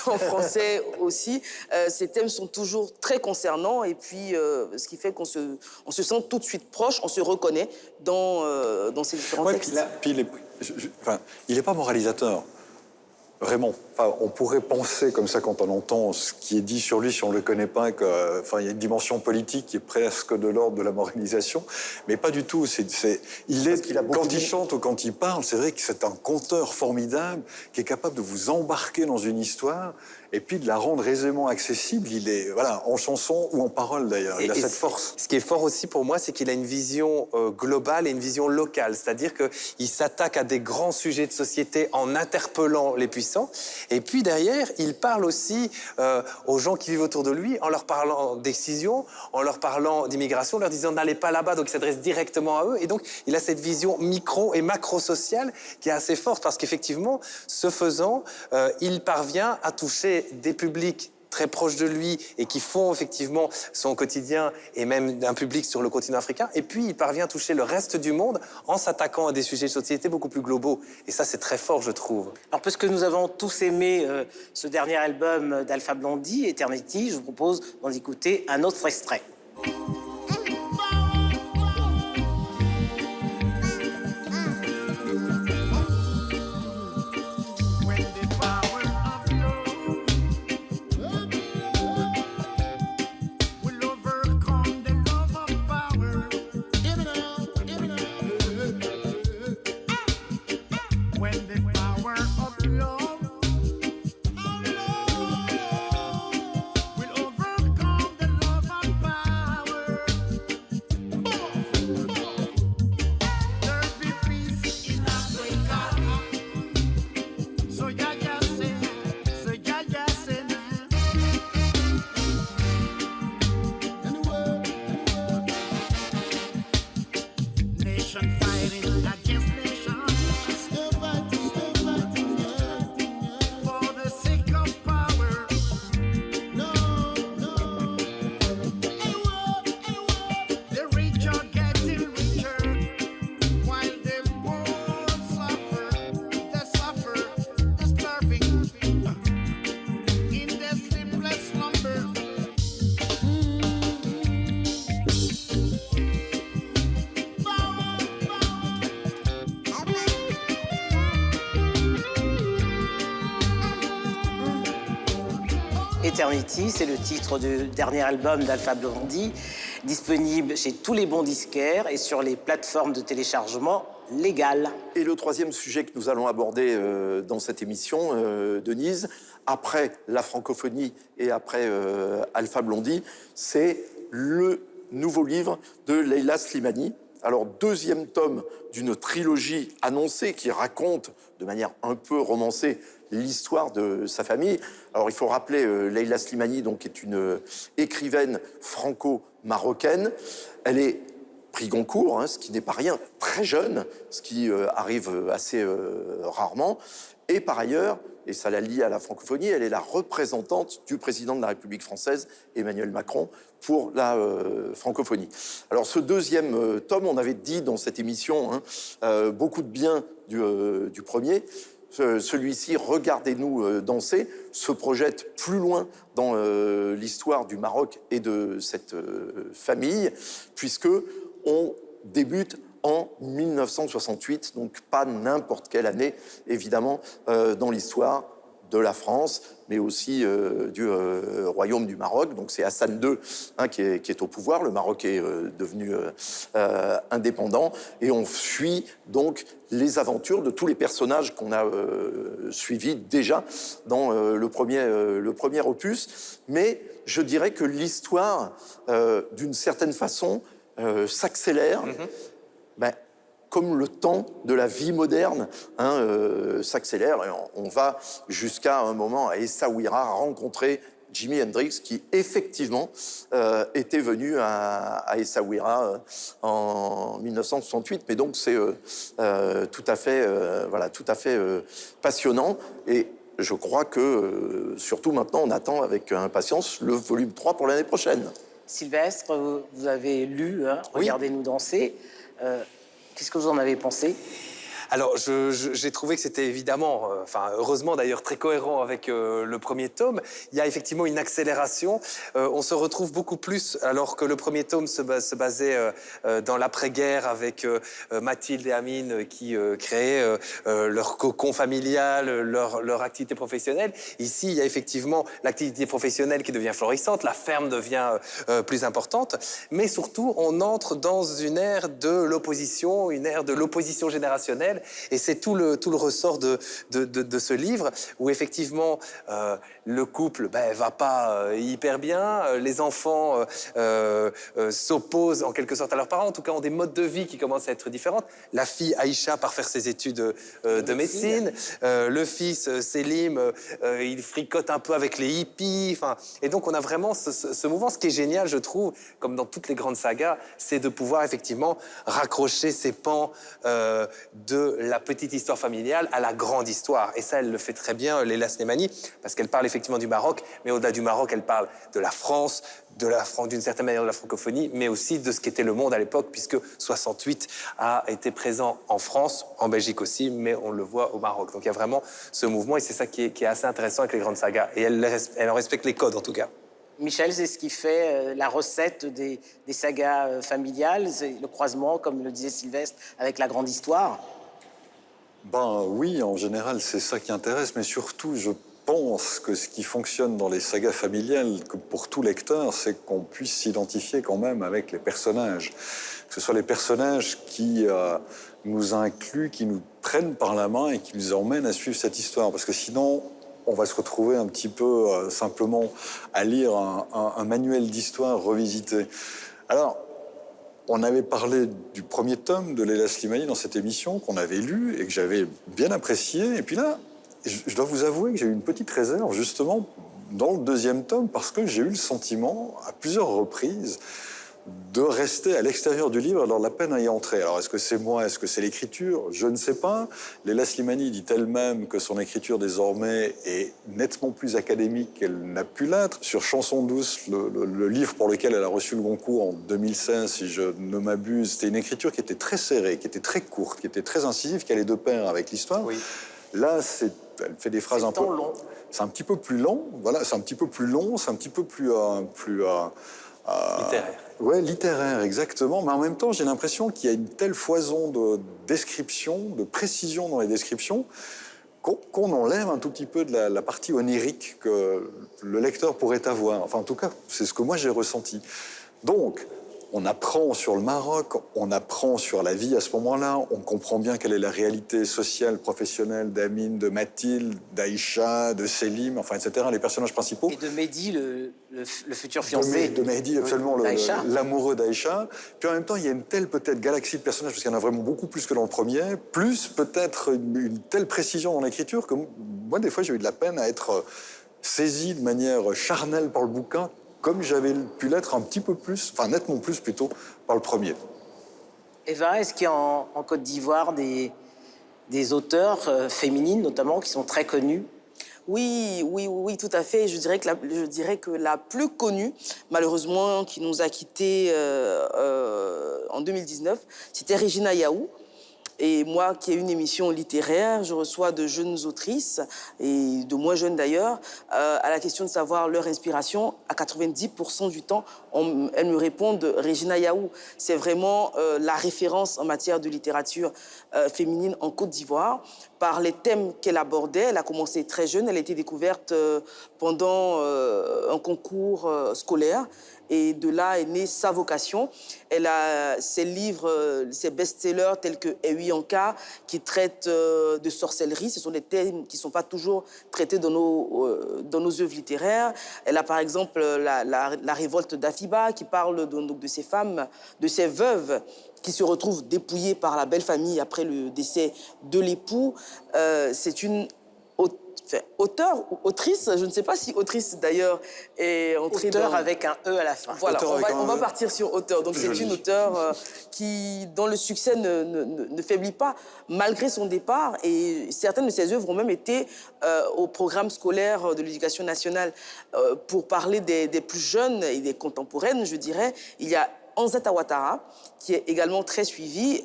en français aussi. Ces thèmes sont toujours très concernants et puis ce qui fait qu'on se sent tout de suite proche, on se reconnaît dans ces différents textes. Il n'est pas moralisateur. Vraiment. Enfin, on pourrait penser comme ça quand on entend ce qui est dit sur lui, si on ne le connaît pas, qu'il y a une dimension politique qui est presque de l'ordre de la moralisation, mais pas du tout. Quand il chante ou quand il parle, c'est vrai que c'est un conteur formidable qui est capable de vous embarquer dans une histoire et puis de la rendre aisément accessible. Il est en chanson ou en parole d'ailleurs. Il a cette force. Ce qui est fort aussi pour moi, c'est qu'il a une vision globale et une vision locale, c'est-à-dire qu'il s'attaque à des grands sujets de société en interpellant les puissants. Et puis derrière, il parle aussi aux gens qui vivent autour de lui en leur parlant d'excision, en leur parlant d'immigration, en leur disant n'allez pas là-bas, donc il s'adresse directement à eux. Et donc il a cette vision micro et macro-sociale qui est assez forte parce qu'effectivement, ce faisant, il parvient à toucher des publics très proches de lui et qui font effectivement son quotidien et même d'un public sur le continent africain. Et puis, il parvient à toucher le reste du monde en s'attaquant à des sujets de société beaucoup plus globaux. Et ça, c'est très fort, je trouve. Alors, parce que nous avons tous aimé ce dernier album d'Alpha Blondy, Eternity, je vous propose d'en écouter un autre extrait. Eternity, c'est le titre du dernier album d'Alpha Blondy, disponible chez tous les bons disquaires et sur les plateformes de téléchargement légales. Et le troisième sujet que nous allons aborder dans cette émission, Denise, après la francophonie et après Alpha Blondy, c'est le nouveau livre de Leila Slimani. Alors, deuxième tome d'une trilogie annoncée qui raconte de manière un peu romancée l'histoire de sa famille. Alors, il faut rappeler, Leila Slimani donc, est une écrivaine franco-marocaine. Elle est prix Goncourt, ce qui n'est pas rien, très jeune, ce qui arrive assez rarement. Et par ailleurs, et ça la lie à la francophonie, elle est la représentante du président de la République française, Emmanuel Macron, pour la francophonie. Alors ce deuxième tome, on avait dit dans cette émission beaucoup de bien du premier. Celui-ci, Regardez-nous danser, se projette plus loin dans l'histoire du Maroc et de cette famille, puisque on débute en 1968, donc pas n'importe quelle année, évidemment, dans l'histoire de la France, mais aussi du royaume du Maroc. Donc c'est Hassan II qui est au pouvoir. Le Maroc est devenu indépendant. Et on suit donc les aventures de tous les personnages qu'on a suivis déjà dans le premier opus. Mais je dirais que l'histoire, d'une certaine façon, s'accélère. Comme le temps de la vie moderne s'accélère, et on va jusqu'à un moment à Essaouira rencontrer Jimi Hendrix, qui effectivement était venu à Essaouira en 1968. Mais donc c'est tout à fait passionnant. Et je crois que, surtout maintenant, on attend avec impatience le volume 3 pour l'année prochaine. Sylvestre, vous avez lu Regardez-nous danser. Qu'est-ce que vous en avez pensé ? Alors, j'ai trouvé que c'était évidemment, heureusement d'ailleurs, très cohérent avec le premier tome. Il y a effectivement une accélération. On se retrouve beaucoup plus, alors que le premier tome se basait dans l'après-guerre avec Mathilde et Amine qui créaient leur cocon familial, leur activité professionnelle. Ici, il y a effectivement l'activité professionnelle qui devient florissante, la ferme devient plus importante, mais surtout, on entre dans une ère de l'opposition, une ère de l'opposition générationnelle. Et c'est tout le ressort de ce livre où effectivement le couple va pas hyper bien, les enfants s'opposent en quelque sorte à leurs parents, en tout cas ont des modes de vie qui commencent à être différents. La fille Aïcha part faire ses études de médecine, le fils Selim il fricote un peu avec les hippies, et donc on a vraiment ce mouvement. Ce qui est génial, je trouve, comme dans toutes les grandes sagas, c'est de pouvoir effectivement raccrocher ces pans de la petite histoire familiale à la grande histoire. Et ça, elle le fait très bien, Leila Slimani, parce qu'elle parle effectivement du Maroc, mais au-delà du Maroc, elle parle de la France, d'une certaine manière de la francophonie, mais aussi de ce qu'était le monde à l'époque, puisque 68 a été présent en France, en Belgique aussi, mais on le voit au Maroc. Donc il y a vraiment ce mouvement, et c'est ça qui est assez intéressant avec les grandes sagas. Et elle en respecte les codes, en tout cas. Michel, c'est ce qui fait la recette des sagas familiales, c'est le croisement, comme le disait Sylvestre, avec la grande histoire. Oui, en général, c'est ça qui intéresse, mais surtout, je pense que ce qui fonctionne dans les sagas familiales, que pour tout lecteur, c'est qu'on puisse s'identifier quand même avec les personnages. Que ce soit les personnages qui nous incluent, qui nous prennent par la main et qui nous emmènent à suivre cette histoire. Parce que sinon, on va se retrouver un petit peu simplement à lire un manuel d'histoire revisité. Alors, on avait parlé du premier tome de Leila Slimani dans cette émission qu'on avait lu et que j'avais bien apprécié. Et puis là, je dois vous avouer que j'ai eu une petite réserve justement dans le deuxième tome parce que j'ai eu le sentiment à plusieurs reprises de rester à l'extérieur du livre alors la peine à y entrer. Alors est-ce que c'est moi, est-ce que c'est l'écriture? Je ne sais pas. Leila Slimani dit elle-même que son écriture désormais est nettement plus académique qu'elle n'a pu l'être. Sur Chanson douce, le livre pour lequel elle a reçu le Goncourt en 2016, si je ne m'abuse, c'était une écriture qui était très serrée, qui était très courte, qui était très incisive, qui allait de pair avec l'histoire. Oui. Là, elle fait des phrases un peu... long. C'est un petit peu plus long, voilà, c'est un petit peu plus long, c'est un petit peu plus... littéraire. Ouais, littéraire, exactement. Mais en même temps, j'ai l'impression qu'il y a une telle foison de descriptions, de précision dans les descriptions, qu'on enlève un tout petit peu de la partie onirique que le lecteur pourrait avoir. Enfin, en tout cas, c'est ce que moi j'ai ressenti. Donc, on apprend sur le Maroc, on apprend sur la vie à ce moment-là, on comprend bien quelle est la réalité sociale, professionnelle d'Amine, de Mathilde, d'Aïcha, de Selim, enfin, etc., les personnages principaux. Et de Mehdi, le futur fiancé. De Mehdi, absolument, l'amoureux d'Aïcha. Puis en même temps, il y a une telle peut-être galaxie de personnages, parce qu'il y en a vraiment beaucoup plus que dans le premier, plus peut-être une telle précision dans l'écriture que moi, des fois, j'ai eu de la peine à être saisi de manière charnelle par le bouquin, comme j'avais pu l'être un petit peu plus, enfin nettement plus plutôt, par le premier. Eva, est-ce qu'il y a en Côte d'Ivoire des auteurs féminines, notamment, qui sont très connues? Oui, tout à fait. Je dirais que la plus connue, malheureusement, qui nous a quittés en 2019, c'était Regina Yaou. Et moi, qui ai une émission littéraire, je reçois de jeunes autrices, et de moins jeunes d'ailleurs, à la question de savoir leur inspiration. À 90% du temps, elles me répondent Regina Yaou. C'est vraiment la référence en matière de littérature féminine en Côte d'Ivoire. Par les thèmes qu'elle abordait, elle a commencé très jeune, elle a été découverte pendant un concours scolaire. Et de là est née sa vocation. Elle a ses livres, ses best-sellers tels que Ewi Anka, qui traitent de sorcellerie. Ce sont des thèmes qui ne sont pas toujours traités dans nos œuvres littéraires. Elle a par exemple la révolte d'Afiba, qui parle de ces femmes, de ces veuves qui se retrouvent dépouillées par la belle famille après le décès de l'époux. C'est une auteur ou autrice, je ne sais pas si autrice d'ailleurs est entrée Auteur dans... avec un E à la fin. Voilà, Auteur on va E. partir sur auteur. Donc c'est une auteure dont le succès ne faiblit pas malgré son départ. Et certaines de ses œuvres ont même été au programme scolaire de l'éducation nationale. Pour parler des plus jeunes et des contemporaines, je dirais, il y a Anseta Ouattara, qui est également très suivie.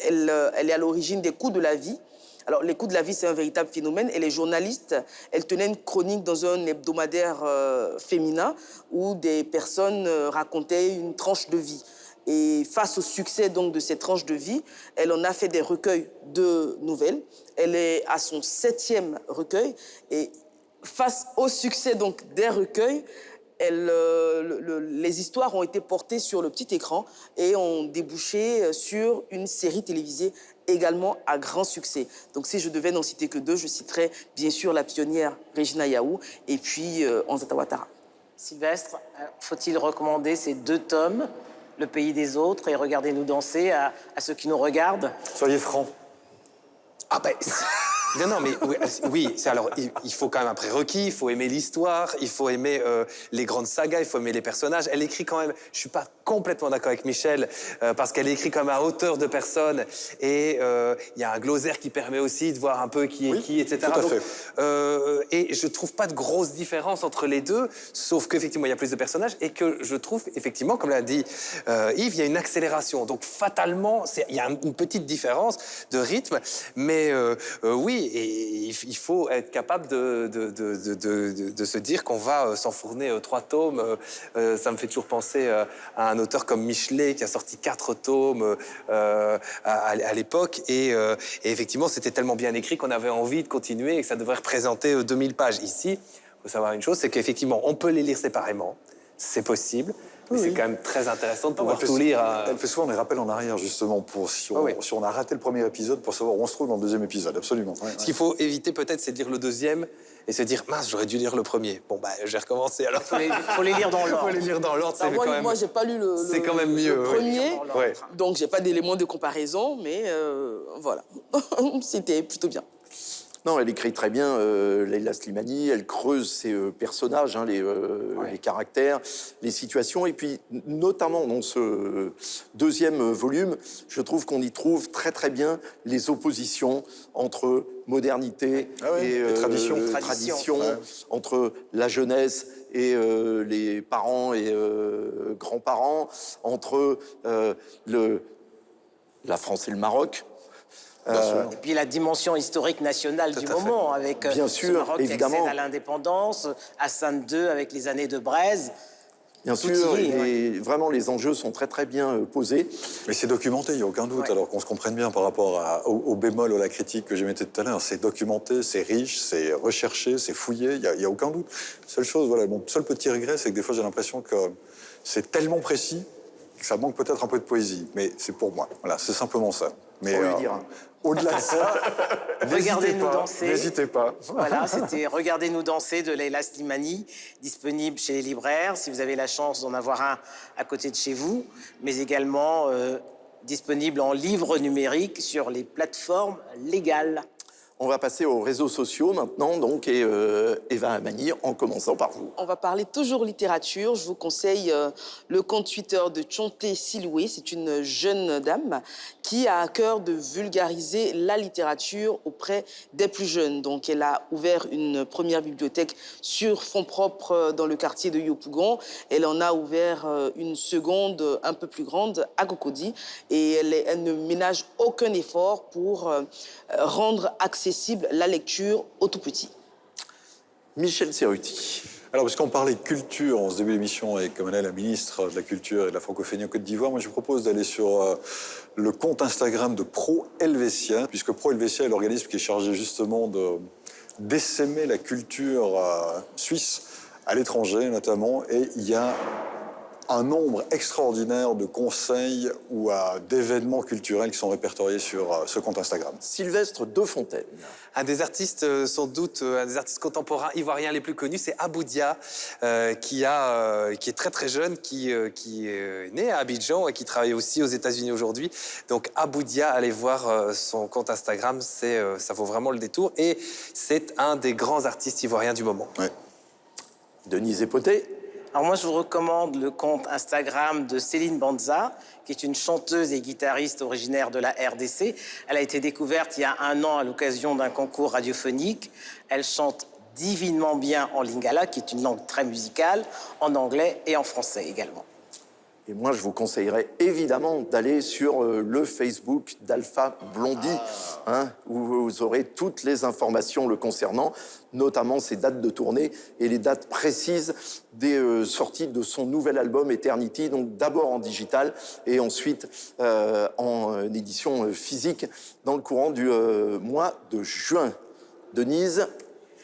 Elle est à l'origine des Coups de la vie. Alors, les Coups de la vie, c'est un véritable phénomène. Elle est journaliste. Elle tenait une chronique dans un hebdomadaire féminin où des personnes racontaient une tranche de vie. Et face au succès donc, de cette tranche de vie, elle en a fait des recueils de nouvelles. Elle est à son 7e recueil. Et face au succès donc, des recueils, les histoires ont été portées sur le petit écran et ont débouché sur une série télévisée également à grand succès. Donc si je devais n'en citer que 2, je citerais bien sûr la pionnière Regina Yaou et puis Anseta Ouattara. Sylvestre, faut-il recommander ces 2 tomes, Le pays des autres et Regardez-nous danser, à ceux qui nous regardent? Soyez francs. Ah ben... Non, mais oui, alors il faut quand même un prérequis, il faut aimer l'histoire, il faut aimer les grandes sagas, il faut aimer les personnages. Elle écrit quand même, je suis pas complètement d'accord avec Michel, parce qu'elle écrit quand même à hauteur de personne, et il y a un glossaire qui permet aussi de voir un peu qui est qui, etc. Tout à fait. Et je trouve pas de grosse différence entre les deux, sauf qu'effectivement il y a plus de personnages, et que je trouve effectivement, comme l'a dit Yves, il y a une accélération. Donc fatalement, il y a une petite différence de rythme, mais oui, et il faut être capable de se dire qu'on va s'enfourner 3 tomes. Ça me fait toujours penser à un auteur comme Michelet qui a sorti 4 tomes à l'époque. Et effectivement, c'était tellement bien écrit qu'on avait envie de continuer et que ça devrait représenter 2000 pages. Ici, il faut savoir une chose, c'est qu'effectivement, on peut les lire séparément. C'est possible. Mais c'est quand même très intéressant de pouvoir tout lire. Elle fait souvent des rappels en arrière, justement, pour si on a raté le premier épisode, pour savoir où on se trouve dans le 2e épisode, absolument. Ouais, Ce qu'il faut éviter peut-être, c'est de lire le 2e et se dire, mince, j'aurais dû lire le 1er. Bon, bah, j'ai recommencé alors. Faut les lire dans l'ordre. Faut les lire dans l'ordre, c'est moi, quand même... Moi, j'ai pas lu c'est quand même mieux, le premier, Ouais. donc j'ai pas d'éléments de comparaison, mais voilà, c'était plutôt bien. Non, elle écrit très bien, Leila Slimani, elle creuse ses personnages, hein, les caractères, les situations, et puis notamment dans ce 2e volume, je trouve qu'on y trouve très très bien les oppositions entre modernité et tradition, entre la jeunesse et les parents et grands-parents, entre la France et le Maroc. Et puis la dimension historique nationale du moment, avec Bien ce sûr, Maroc évidemment. qui accède à l'indépendance, Hassan II avec les années de Braise. Bien Tout sûr, y est, et vraiment les enjeux sont très très bien posés. Mais c'est documenté, il n'y a aucun doute, alors qu'on se comprenne bien par rapport au bémol, à la critique que j'émettais tout à l'heure. C'est documenté, c'est riche, c'est recherché, c'est fouillé, il n'y a aucun doute. Seule chose, voilà, mon seul petit regret, c'est que des fois j'ai l'impression que c'est tellement précis que ça manque peut-être un peu de poésie. Mais c'est pour moi, voilà, c'est simplement ça. Mais Faut lui dire, hein. Au-delà de ça, Regardez-nous danser. N'hésitez pas. Voilà, c'était Regardez-nous danser de Leila Slimani, disponible chez les libraires, si vous avez la chance d'en avoir un à côté de chez vous, mais également disponible en livre numérique sur les plateformes légales. On va passer aux réseaux sociaux maintenant, donc, et Eva Amani, en commençant par vous. On va parler toujours littérature. Je vous conseille le compte Twitter de Chonté Siloué. C'est une jeune dame qui a à cœur de vulgariser la littérature auprès des plus jeunes. Donc, elle a ouvert une première bibliothèque sur fonds propres dans le quartier de Yopougon. Elle en a ouvert une seconde un peu plus grande à Cocody. Et elle ne ménage aucun effort pour rendre accessible la lecture aux tout-petits. Michel Serruti. Alors, puisqu'on parlait culture en ce début d'émission avec Madame la ministre de la Culture et de la Francophonie en Côte d'Ivoire, moi je vous propose d'aller sur le compte Instagram de Pro Helvetia, puisque Pro Helvetia est l'organisme qui est chargé justement d'essaimer la culture suisse à l'étranger notamment, et il y a un nombre extraordinaire de conseils ou d'événements culturels qui sont répertoriés sur ce compte Instagram. Sylvestre Defontaine. Un des artistes, sans doute, un des artistes contemporains ivoiriens les plus connus, c'est Aboudia, qui est très très jeune, qui est né à Abidjan et qui travaille aussi aux États-Unis aujourd'hui. Donc Aboudia, allez voir son compte Instagram, ça vaut vraiment le détour. Et c'est un des grands artistes ivoiriens du moment. Ouais. Denise Epoté. Alors moi, je vous recommande le compte Instagram de Céline Banza, qui est une chanteuse et guitariste originaire de la RDC. Elle a été découverte il y a 1 an à l'occasion d'un concours radiophonique. Elle chante divinement bien en lingala, qui est une langue très musicale, en anglais et en français également. Et moi, je vous conseillerais évidemment d'aller sur le Facebook d'Alpha Blondy, où vous aurez toutes les informations le concernant, notamment ses dates de tournée et les dates précises des sorties de son nouvel album Eternity, donc d'abord en digital et ensuite en édition physique dans le courant du mois de juin. Denise,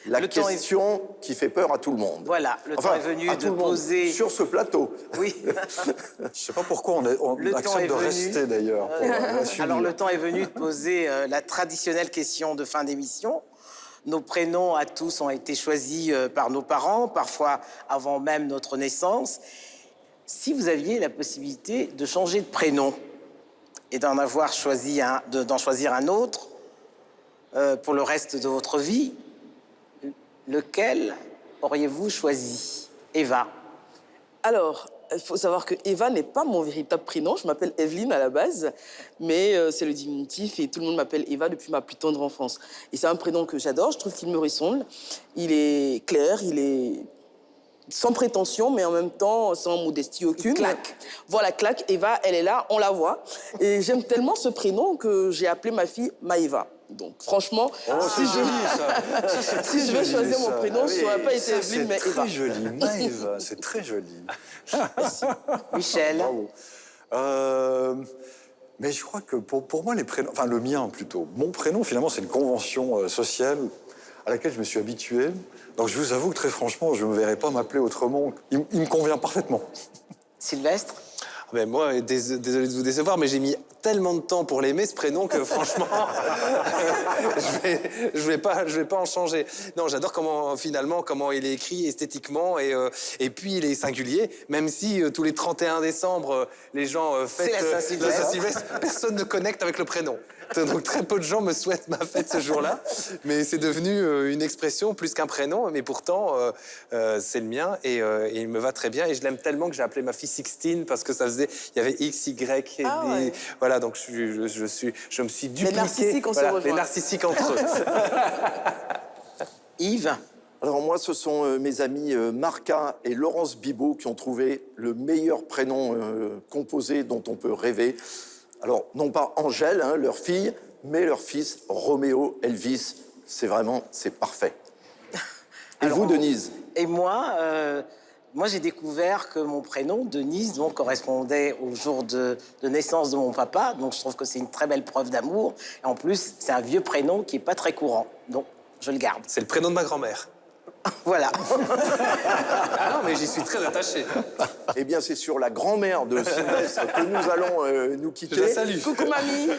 la question qui fait peur à tout le monde. Voilà, le temps est venu de poser... Sur ce plateau. Oui. Je ne sais pas pourquoi on accepte de rester d'ailleurs. Alors le temps est venu de poser la traditionnelle question de fin d'émission. Nos prénoms à tous ont été choisis par nos parents, parfois avant même notre naissance. Si vous aviez la possibilité de changer de prénom et d'en choisir un autre pour le reste de votre vie, lequel auriez-vous choisi? Eva. Alors, il faut savoir que Eva n'est pas mon véritable prénom. Je m'appelle Evelyne à la base, mais c'est le diminutif et tout le monde m'appelle Eva depuis ma plus tendre enfance. Et c'est un prénom que j'adore, je trouve qu'il me ressemble. Il est clair, il est sans prétention, mais en même temps sans modestie aucune. Claque. Voilà, claque. Eva, elle est là, on la voit. Et j'aime tellement ce prénom que j'ai appelé ma fille Maëva. Donc franchement, si je vais choisir mon prénom, ça n'aurait pas été Evelyne, mais Eva. C'est très joli, Maëva, c'est très joli. Michel. Bravo. Mais je crois que pour moi, les prénoms, enfin le mien plutôt, mon prénom finalement c'est une convention sociale à laquelle je me suis habitué. Donc je vous avoue que très franchement, je ne me verrais pas m'appeler autrement. Il me convient parfaitement. Sylvestre. Mais moi, désolé de vous décevoir, mais j'ai mis tellement de temps pour l'aimer, ce prénom, que franchement, je vais pas en changer. Non, j'adore comment il est écrit esthétiquement, et puis il est singulier, même si tous les 31 décembre, les gens fêtent la Saint-Sylvestre, personne ne connecte avec le prénom. Donc très peu de gens me souhaitent ma fête ce jour-là, mais c'est devenu une expression plus qu'un prénom, mais pourtant c'est le mien et il me va très bien, et je l'aime tellement que j'ai appelé ma fille Sixtine parce que il y avait X, Y, et D. Ouais. Voilà, donc je me suis dupliqué. Les narcissiques, on se rejoint. Les narcissiques entre eux. Yves. Alors moi, ce sont mes amis Marca et Laurence Bibot qui ont trouvé le meilleur prénom composé dont on peut rêver. Alors, non pas Angèle, leur fille, mais leur fils, Roméo Elvis. C'est parfait. Et Alors, vous, Denise? Et moi, j'ai découvert que mon prénom, Denise, donc, correspondait au jour de naissance de mon papa. Donc, je trouve que c'est une très belle preuve d'amour. Et en plus, c'est un vieux prénom qui n'est pas très courant. Donc, je le garde. C'est le prénom de ma grand-mère. Voilà. Ah non, mais j'y suis très attaché. Eh bien, c'est sur la grand-mère de Sylvestre que nous allons nous quitter. Je la salue. Coucou mamie.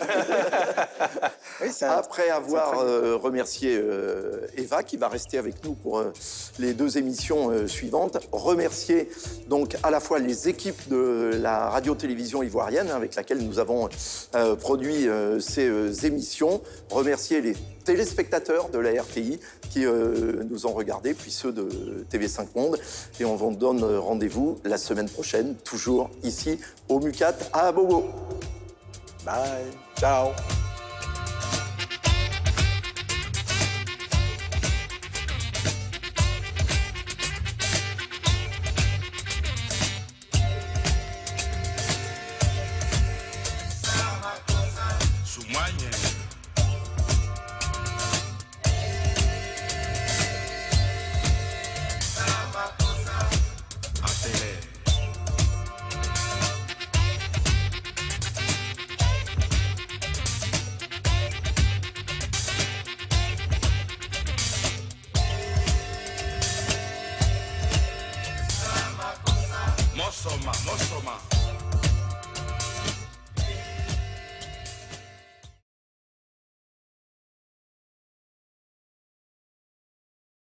Oui, Après avoir remercié Eva, qui va rester avec nous pour les 2 émissions suivantes, remercier donc à la fois les équipes de la radio-télévision ivoirienne avec laquelle nous avons produit ces émissions, remercier les téléspectateurs de la RTI qui nous ont regardés, puis ceux de TV5 Monde. Et on vous donne rendez-vous la semaine prochaine, toujours ici au MUCAT à Abobo. Bye, ciao. Su muañe.